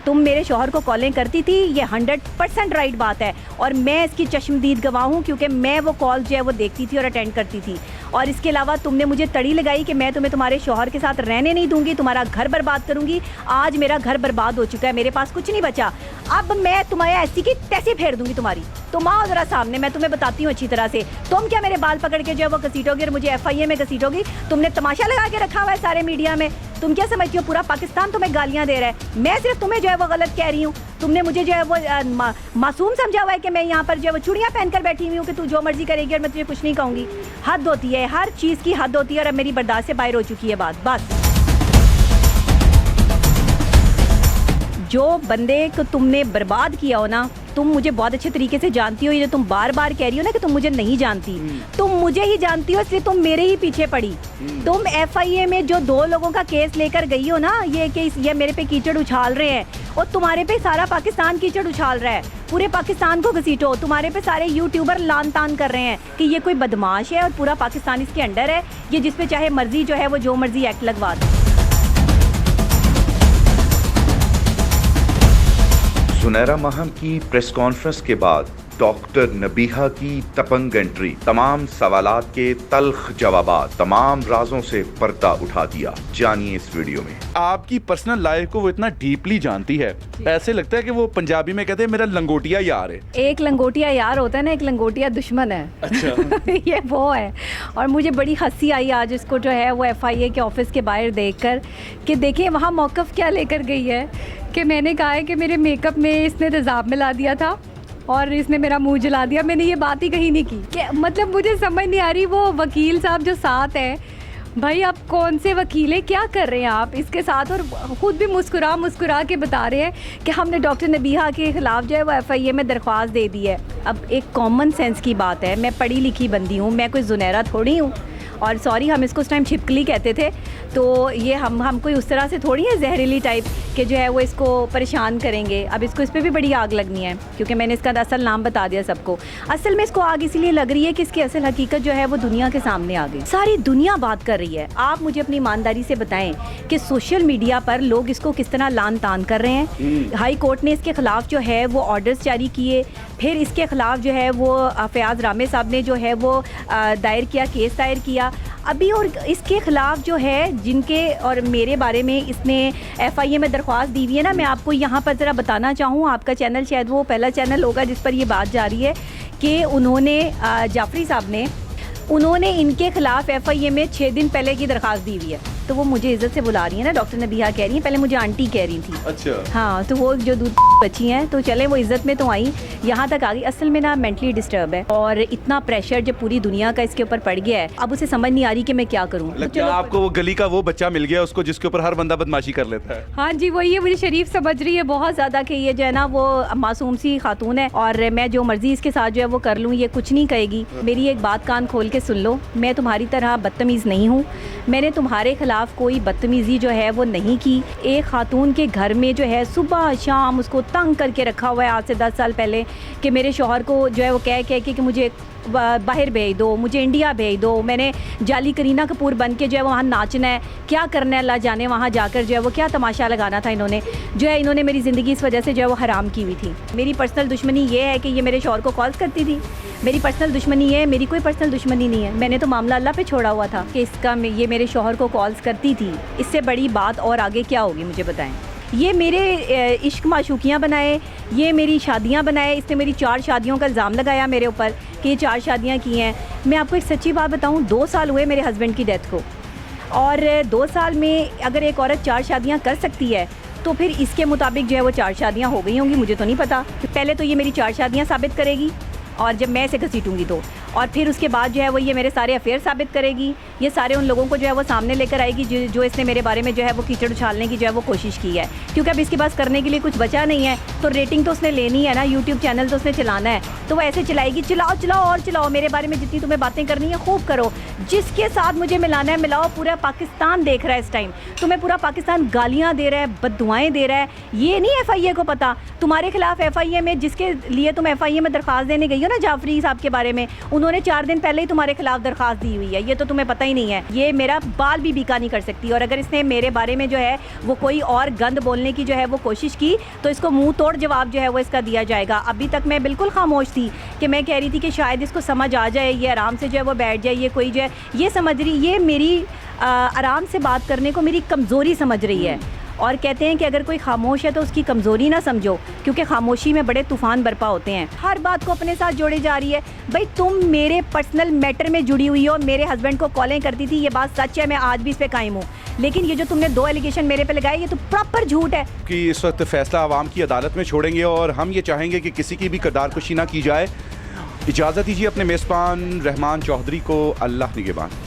तुम मेरे शौहर को कॉलें करती थी, ये 100% राइट बात है और मैं इसकी चश्मदीद गवाह हूँ क्योंकि मैं वो कॉल जो है वो देखती थी और अटेंड करती थी। और इसके अलावा तुमने मुझे तड़ी लगाई कि मैं तुम्हें तुम्हारे शौहर के साथ रहने नहीं दूंगी, तुम्हारा घर बर्बाद करूंगी। आज मेरा घर बर्बाद हो चुका है, मेरे पास कुछ नहीं बचा। अब मैं तुम्हें ऐसी की तैसी फेर दूंगी तुम्हारी। तुम आओ जरा सामने, मैं तुम्हें बताती हूँ अच्छी तरह से। तुम क्या मेरे बाल पकड़ के जो है वो घसीटोगी और मुझे FIA में घसीटोगी? तुमने तमाशा लगा के रखा हुआ है सारे मीडिया में। तुम क्या समझती हो पूरा पाकिस्तान तुम्हें गालियां दे रहा है? मैं सिर्फ तुम्हें जो है वो गलत कह रही हूँ। तुमने मुझे जो है वो मासूम समझा हुआ है कि मैं यहाँ पर जो है वो चूड़ियाँ पहनकर बैठी हुई हूँ कि तू जो मर्जी करेगी और मैं तुझे कुछ नहीं कहूँगी। हद होती है, हर चीज़ की हद होती है और अब मेरी बर्दाश्त से बाहर हो चुकी है बात। बस जो बंदे को तुमने बर्बाद किया हो ना, तुम मुझे बहुत अच्छे तरीके से जानती हो। ये जो तुम बार बार कह रही हो ना कि तुम मुझे नहीं जानती, तुम मुझे ही जानती हो, इसलिए तुम मेरे ही पीछे पड़ी। तुम FIA में जो 2 लोगों का केस लेकर गई हो ना, ये केस ये मेरे पे कीचड़ उछाल रहे हैं और तुम्हारे पे सारा पाकिस्तान कीचड़ उछाल रहा है। पूरे पाकिस्तान को घसीटो। तुम्हारे पे सारे यूट्यूबर लान तान कर रहे हैं कि ये कोई बदमाश है और पूरा पाकिस्तान इसके अंडर है, ये जिस पे चाहे मर्जी जो है वो जो मर्जी एक्ट लगवा दे। सुनहरा महम की प्रेस कॉन्फ्रेंस के बाद डॉक्टर नबीहा की तपंग एंट्री, तमाम सवालात के तल्ख जवाबात, तमाम राजों से पर्दा उठा दिया। जानिए इस वीडियो में। आपकी पर्सनल लाइफ को वो इतना डीपली जानती है, ऐसे लगता है कि वो पंजाबी में कहते हैं मेरा लंगोटिया यार है। एक लंगोटिया यार होता है ना, एक लंगोटिया दुश्मन है। अच्छा। ये वो है। और मुझे बड़ी हंसी आई आज इसको जो है वो FIA के ऑफिस के बाहर देखकर कि देखिए वहाँ मौक़िफ़ क्या लेकर गई है कि मैंने कहा है कि मेरे मेकअप में इसने तेज़ाब मिला दिया था और इसने मेरा मुंह जला दिया। मैंने ये बात ही कहीं नहीं की कि मतलब मुझे समझ नहीं आ रही। वो वकील साहब जो साथ है, भाई आप कौन से वकील हैं, क्या कर रहे हैं आप इसके साथ? और ख़ुद भी मुस्कुरा के बता रहे हैं कि हमने डॉक्टर नबीहा के ख़िलाफ़ जो है वो FIA में दरख्वास्त दे दी है। अब एक कॉमन सेंस की बात है, मैं पढ़ी लिखी बंदी हूँ, मैं कोई जुनैरा थोड़ी हूँ। और सॉरी, हम इसको उस टाइम छिपकली कहते थे, तो ये हम कोई उस तरह से थोड़ी है जहरीली टाइप कि जो है वो इसको परेशान करेंगे। अब इसको इस पर भी बड़ी आग लगनी है क्योंकि मैंने इसका असल नाम बता दिया सबको। असल में इसको आग इसीलिए लग रही है कि इसकी असल हकीकत जो है वो दुनिया के सामने आ गई। सारी दुनिया बात कर रही है। आप मुझे अपनी ईमानदारी से बताएं कि सोशल मीडिया पर लोग इसको किस तरह लान तान कर रहे हैं। हाई कोर्ट ने इसके ख़िलाफ़ जो है वो ऑर्डर्स जारी किए, फिर इसके ख़िलाफ़ जो है वो फयाज़ रामे साहब ने जो है वो दायर किया, केस दायर किया अभी। और इसके ख़िलाफ़ जो है जिनके और मेरे बारे में इसने FIA में दरख्वास्त दी हुई है ना, मैं आपको यहाँ पर ज़रा बताना चाहूँ। आपका चैनल शायद वो पहला चैनल होगा जिस पर ये बात जा रही है कि उन्होंने जाफरी साहब ने इनके ख़िलाफ़ FIA में 6 दिन पहले की दरख्वास्त दी हुई है। तो वो मुझे इज़्ज़त से बुला रही है ना, डॉक्टर नबीहा कह रही है, पहले मुझे आंटी कह रही थी। अच्छा। हाँ, तो वो जो दूध बची हैं तो चले वो इज़्ज़त में तो आई, यहाँ तक आ गई। असल में ना मेंटली डिस्टर्ब है और इतना प्रेशर जब पूरी दुनिया का इसके ऊपर पड़ गया है, अब उसे समझ नहीं आ रही कि मैं क्या करूँ। लगता है आपको वो गली का वो बच्चा मिल गया उसको जिसके ऊपर हर बंदा बदमाशी कर लेता है। हाँ जी, वही है। मुझे शरीफ समझ रही है बहुत ज़्यादा कि ये जो है ना वो मासूम सी खातून है और मैं जो मर्जी इसके साथ जो है वो कर लूँ, ये कुछ नहीं कहेगी। मेरी एक बात कान खोल के सुन लो, मैं तुम्हारी तरह बदतमीज़ नहीं हूँ। मैंने तुम्हारे खिलाफ़ कोई बदतमीज़ी जो है वो नहीं की। एक खातून के घर में जो है सुबह शाम उसको तंग करके रखा हुआ है आज से 10 साल पहले कि मेरे शौहर को जो है वो कह के मुझे बाहर भेज दो, मुझे इंडिया भेज दो। मैंने जाली करीना कपूर बन के जो है वहाँ नाचना है, क्या करना है अल्लाह जाने। वहाँ जाकर जो है वो क्या तमाशा लगाना था। इन्होंने मेरी ज़िंदगी इस वजह से जो है वो हराम की हुई थी। मेरी पर्सनल दुश्मनी ये है कि ये मेरे शौहर को कॉल्स करती थी। मेरी पर्सनल दुश्मनी है, मेरी कोई पर्सनल दुश्मनी नहीं है। मैंने तो मामला अल्लाह पे छोड़ा हुआ था कि ये मेरे शौहर को कॉल्स करती थी। इससे बड़ी बात और आगे क्या होगी मुझे बताएं। ये मेरे इश्क माशूकियाँ बनाए, ये मेरी शादियाँ बनाए। इसने मेरी 4 शादियों का इल्ज़ाम लगाया मेरे ऊपर कि ये 4 शादियाँ की हैं। मैं आपको एक सच्ची बात बताऊँ, 2 साल हुए मेरे हस्बैंड की डेथ को और 2 साल में अगर एक औरत 4 शादियाँ कर सकती है तो फिर इसके मुताबिक जो है वो 4 शादियाँ हो गई होंगी। मुझे तो नहीं पता। पहले तो ये मेरी 4 शादियाँ साबित करेगी और जब मैं इसे घसीटूँगी तो, और फिर उसके बाद जो है वो ये मेरे सारे अफेयर साबित करेगी। ये सारे उन लोगों को जो है वो सामने लेकर आएगी जो इसने मेरे बारे में जो है वो कीचड़ उछालने की जो है वो कोशिश की है। क्योंकि अब इसके पास करने के लिए कुछ बचा नहीं है, तो रेटिंग तो उसने लेनी है ना, यूट्यूब चैनल तो उसने चलाना है, तो वो ऐसे चलाएगी, चलाओ और चलाओ। मेरे बारे में जितनी तुम्हें बातें करनी है खूब करो, जिसके साथ मुझे मिलाना है मिलाओ। पूरा पाकिस्तान देख रहा है इस टाइम, तुम्हें पूरा पाकिस्तान गालियाँ दे रहा है, बददुआएँ दे रहा है। ये नहीं FIA को पता तुम्हारे खिलाफ FIA में जिसके लिए तुम FIA में दरख्वास्त देने गई हो ना, जाफरी साहब के बारे में, उन्होंने 4 दिन पहले ही तुम्हारे खिलाफ दरखास्त दी हुई है, ये तो तुम्हें पता ही नहीं है। ये मेरा बाल भी बीका नहीं कर सकती, और अगर इसने मेरे बारे में जो है वो कोई और गंद बोलने की जो है वो कोशिश की तो इसको मुंह तोड़ जवाब जो है वो इसका दिया जाएगा। अभी तक मैं बिल्कुल खामोश थी कि मैं कह रही थी कि शायद इसको समझ आ जाए, ये आराम से जो है वो बैठ जाए, ये कोई जो है ये समझ रही, ये मेरी आराम से बात करने को मेरी कमज़ोरी समझ रही है। और कहते हैं कि अगर कोई खामोश है तो उसकी कमज़ोरी ना समझो, क्योंकि खामोशी में बड़े तूफ़ान बरपा होते हैं। हर बात को अपने साथ जोड़े जा रही है। भाई तुम मेरे पर्सनल मैटर में जुड़ी हुई हो, मेरे हस्बैंड को कॉलें करती थी, ये बात सच है, मैं आज भी इस पर कायम हूँ। लेकिन ये जो तुमने 2 एलिगेशन मेरे पे लगाए ये तो प्रॉपर झूठ है। कि इस वक्त फैसला आवाम की अदालत में छोड़ेंगे और हम ये चाहेंगे कि किसी की भी किरदार कुशी ना की जाए। इजाज़त दीजिए अपने मेज़बान रहमान चौधरी को। अल्लाह निगहबान।